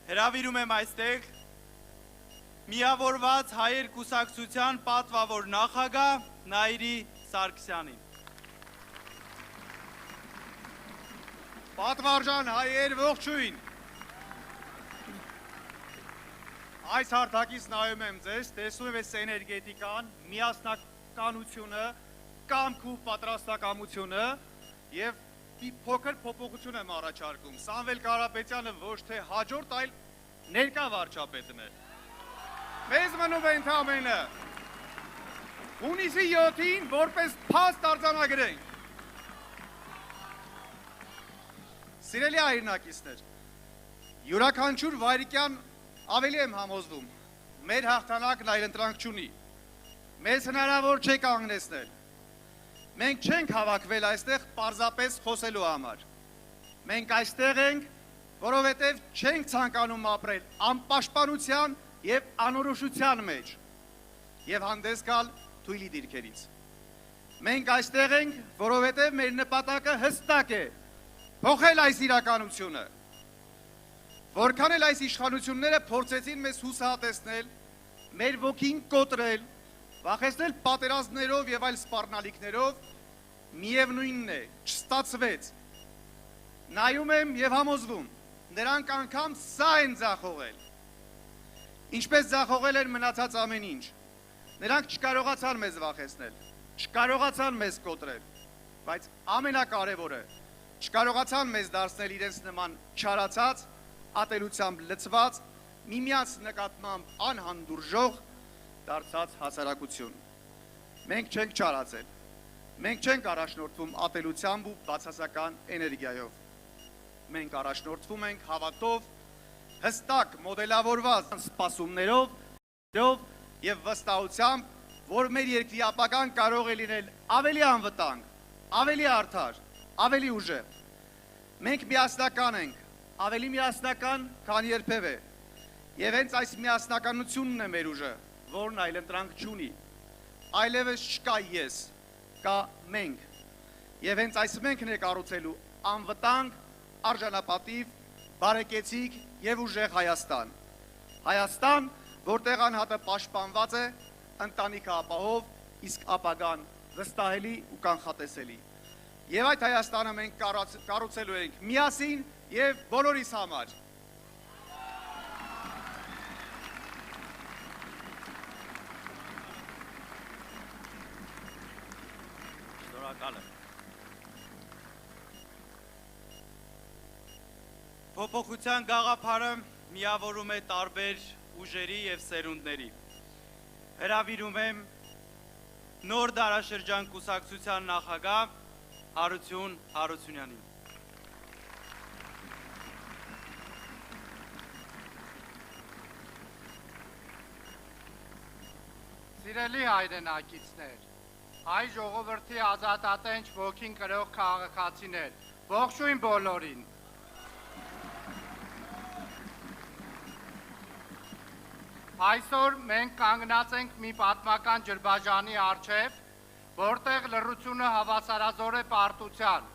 Հրավիրում եմ այստեղ միավորված հայեր կուսակցության պատվավոր նախագահ Նայիրի Սարգսյանին։ Պատվարժան հայեր ողջույն։ Այս հարթակից նայում եմ ձեզ, տեսնում եմ այս էներգետիկան, միասնականությունը, կամք ու պատրաստակամությունը եւ մի փոքր փոփոխություն եմ առաջարկում։ Սամվել Կարապետյանը ոչ թե հաջորդ, այլ ներկա վարչապետն է։ Մեզ մնում է ընդամենը հունիսի 7-ին որպես փաստ արձանագրենք։ Սիրելի հայրենակիցներ, յուրաքանչյուր վայրկյան ավելի եմ համոզվում, մեր հաղթանակն այլընտրանք չունի, մեզ հնարավոր չէ կանգնեցնել, մենք չենք հավաքվել այստեղ պարզապես խոսելու համար, մենք այստեղ ենք, որովհետև չենք ցանկանում ապրել անպաշտպանության և անորոշության մեջ և հանդես գալ թույլի դիրքերից, մենք այստեղ ենք, որովհետև մեր նպատակը հստակ է, փոխել այս իրականությունը, որքան էլ այս իշխանությունները փորձեցին մեզ հուսահատեցնել, մեր ոգին կոտրել, վախեցնել պատերազմներով և այլ սպառնալիքներով, միևնույնն է, չստացվեց։ Նայում եմ և համոզվում, նրանք անգամ սա են ձախողել։ Ինչպես ձախողել են մնացած ամեն ինչ։ Նրանք չկարողացան մեզ վախեցնել, չկարողացան մեզ կոտրել, բայց ամենակարևորը, չկարողացան մեզ դարձնել իրենց նման չարացած, ատելությամբ լցված, միմյանց նկատմամբ անհանդուրժող դարձած հասարակություն։ Մենք չենք չարացել, մենք չենք առաջնորդվում ատելությամբ ու բացասական էներգիայով։ Մենք առաջնորդվում ենք հավատով, հստակ մոդելավորված սպասումներով և վստահությամբ, որ մեր երկրի ապագան կարող է լինել ավելի անվտանգ, ավելի արդար, ավելի ուժեղ։ Մենք միասնական ենք, ավելի միասնական, քան երբևէ, և հենց այս միասնականությունն է մեր ուժը, որն այլընտրանք չունի, այլևս չկա ես, կա մենք, և հենց այս մենքն է կառուցելու անվտանգ, արժանապատիվ, բարեկեցիկ և ուժեղ Հայաստան։ Հայաստան, որտեղ անհատը պաշտպանված է, ընտանիքը ապահով, իսկ ապագան վստահելի ու կանխատեսելի։ Եվ այդ Հայաստանը մենք կառուցելու ենք միասին և բոլորիս համար։ Շնորհակալ եմ։ Փոփոխության գաղափարը միավորում է տարբեր ուժերի և սերունդների։ Հրավիրում եմ նոր դարաշրջան կուսակցության նախագահ Հարություն Հարությունյանին։ Սիրելի հայրենակիցներ, հայ ժողովրդի ազատատենչ ոգին կրող քաղաքացիներ, ողջույն բոլորին։ Այսօր մենք կանգնած ենք մի պատմական ջրբաժանի առջև, որտեղ լռությունը հավասարազոր է պարտության,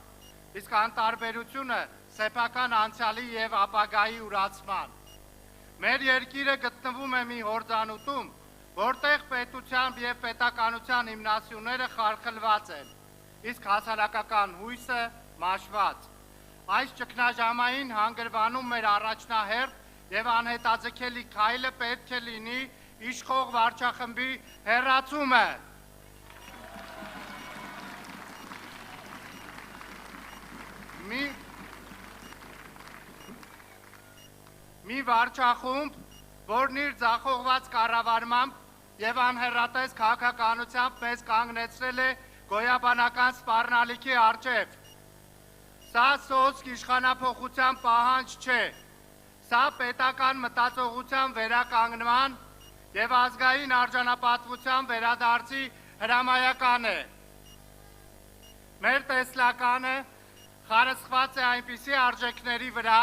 իսկ անտարբերությունը սեփական անցյալի և ապագայի ուրացման։ Մեր երկիրը գտնվում է մի հորձանուտում, որտեղ պետությամբ և պետականության հիմնասյուները խարխլված են, իսկ հասարակական հույսը մաշված։ Այս ճգնաժամային հանգրվանում մեր առաջնահերթ և անհետաձգելի քայլը պետք է լինի իշխող վարչախմբի հեռացումը։ Մի վարչախումբ, որն իր ձախողված կառավարմամբ և անհեռատես քաղաքականությամբ մեզ կանգնեցրել է գոյաբանական սպառնալիքի առջև։ Սա սոսկ իշխանափոխության պահանջ չէ, սա պետական մտածողության վերականգնման և ազգային արժանապատվության վերադարձի հրամայական է։ Մեր տեսլականը խարսխված է այնպիսի արժեքների վրա,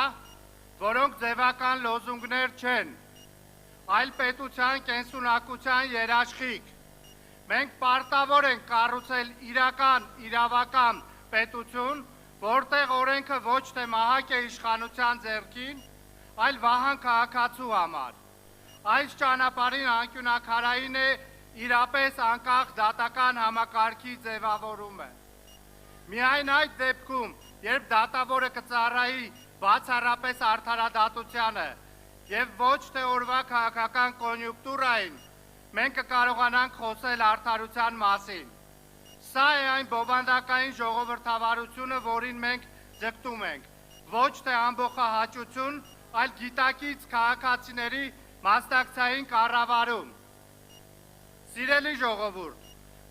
որոնք ձևական լոզունգներ չեն, այլ պետության կենսունակության երաշխիք։ Մենք պարտավոր ենք կառուցել իրական, իրավական պետություն, որտեղ օրենքը ոչ թե մահակ է իշխանության ձեռքին, այլ Վահան քաղաքացու համար։ Այս ճանապարհին անկյունակարային է իրապես անկախ դատական համակարգի ձևավորումը։ Միայն այդ դեպքում, երբ դատավորը կծառայի բացառապես արդարադատությանը եւ ոչ թե օրվա քաղաքական կոնյուկտուրային, մենք կկարողանանք խոսել արդարության մասին։ Սա է այն բովանդակային ժողովրդավարությունը, որին մենք ձգտում ենք, ոչ թե ամբողջահաճություն, այլ գիտակից քաղաքացիների մասնակցային կառավարում։ Սիրելի ժողովուրդ,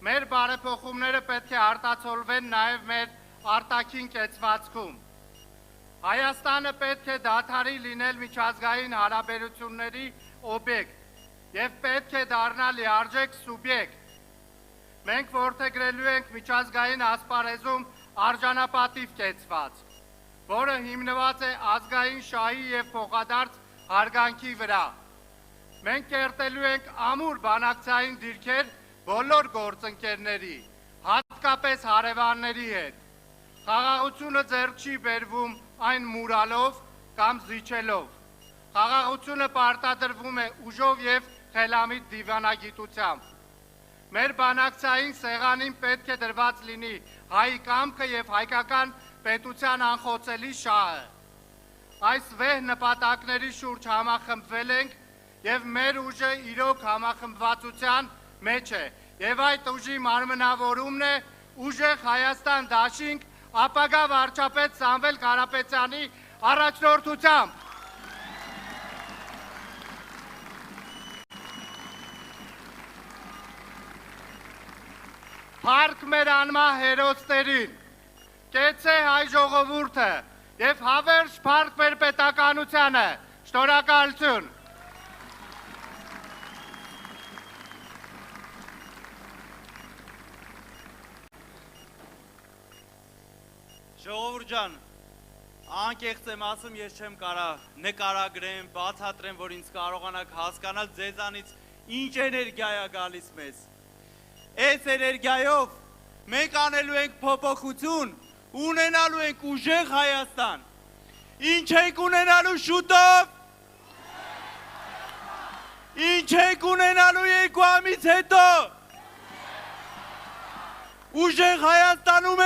մեր բարեփոխումները պետք է արտացոլվեն նաև մեր արտաքին կեցվածքում։ Հայաստանը պետք է դադարի լինել միջազգային հարաբերությունների օբյեկտ եւ պետք է դառնա լիարժեք սուբյեկտ։ Մենք որդեգրելու ենք միջազգային ասպարեզում արժանապատիվ կեցված, որը հիմնված է ազգային շահի եւ փոխադարձ հարգանքի վրա։ Մենք կերտելու ենք ամուր բանակցային դիրքեր բոլոր գործընկերների, հատկապես հարևանների հետ։ Խաղաղությունը ձեռք չի բերվում այն մուրալով կամ զիջելով։ Խաղաղությունը պարտադրվում է ուժով եւ խելամիտ դիվանագիտությամբ։ Մեր բանակցային սեղանին պետք է դրված լինի հայի կամքը եւ հայկական պետության անխոցելի շահը։ Այս վեհ նպատակների շուրջ համախմբվել ենք եւ մեր ուժը իրոք համախմբվածության մեջ է եւ այդ ուժի մարմնավորումն է ուժեղ Հայաստան դաշինք ապագա վարչապետ Սամվել Կարապետյանի առաջնորդությամբ։ Փառք մեր անմահ հերոսներին, կեցե հայ ժողովուրդը եւ հավերժ փառք մեր պետականությանը։ Շնորհակալություն։ Ժողովուրդ ջան, անկեղծ եմ ասում, ես չեմ կարող նկարագրեմ, բացատրեմ, որ ինձ կարողանաք հասկանալ ձեզանից ինչ էներգիա է գալիս մեզ։ Այս էներգիայով մենք անելու ենք փոփոխություն, ունենալու ենք ուժեղ Հայաստան։ Ինչ ենք ունենալու շուտով։ Ինչ ենք ունենալու 2 ամիս հետո։ Ուժեղ Հայաստանում է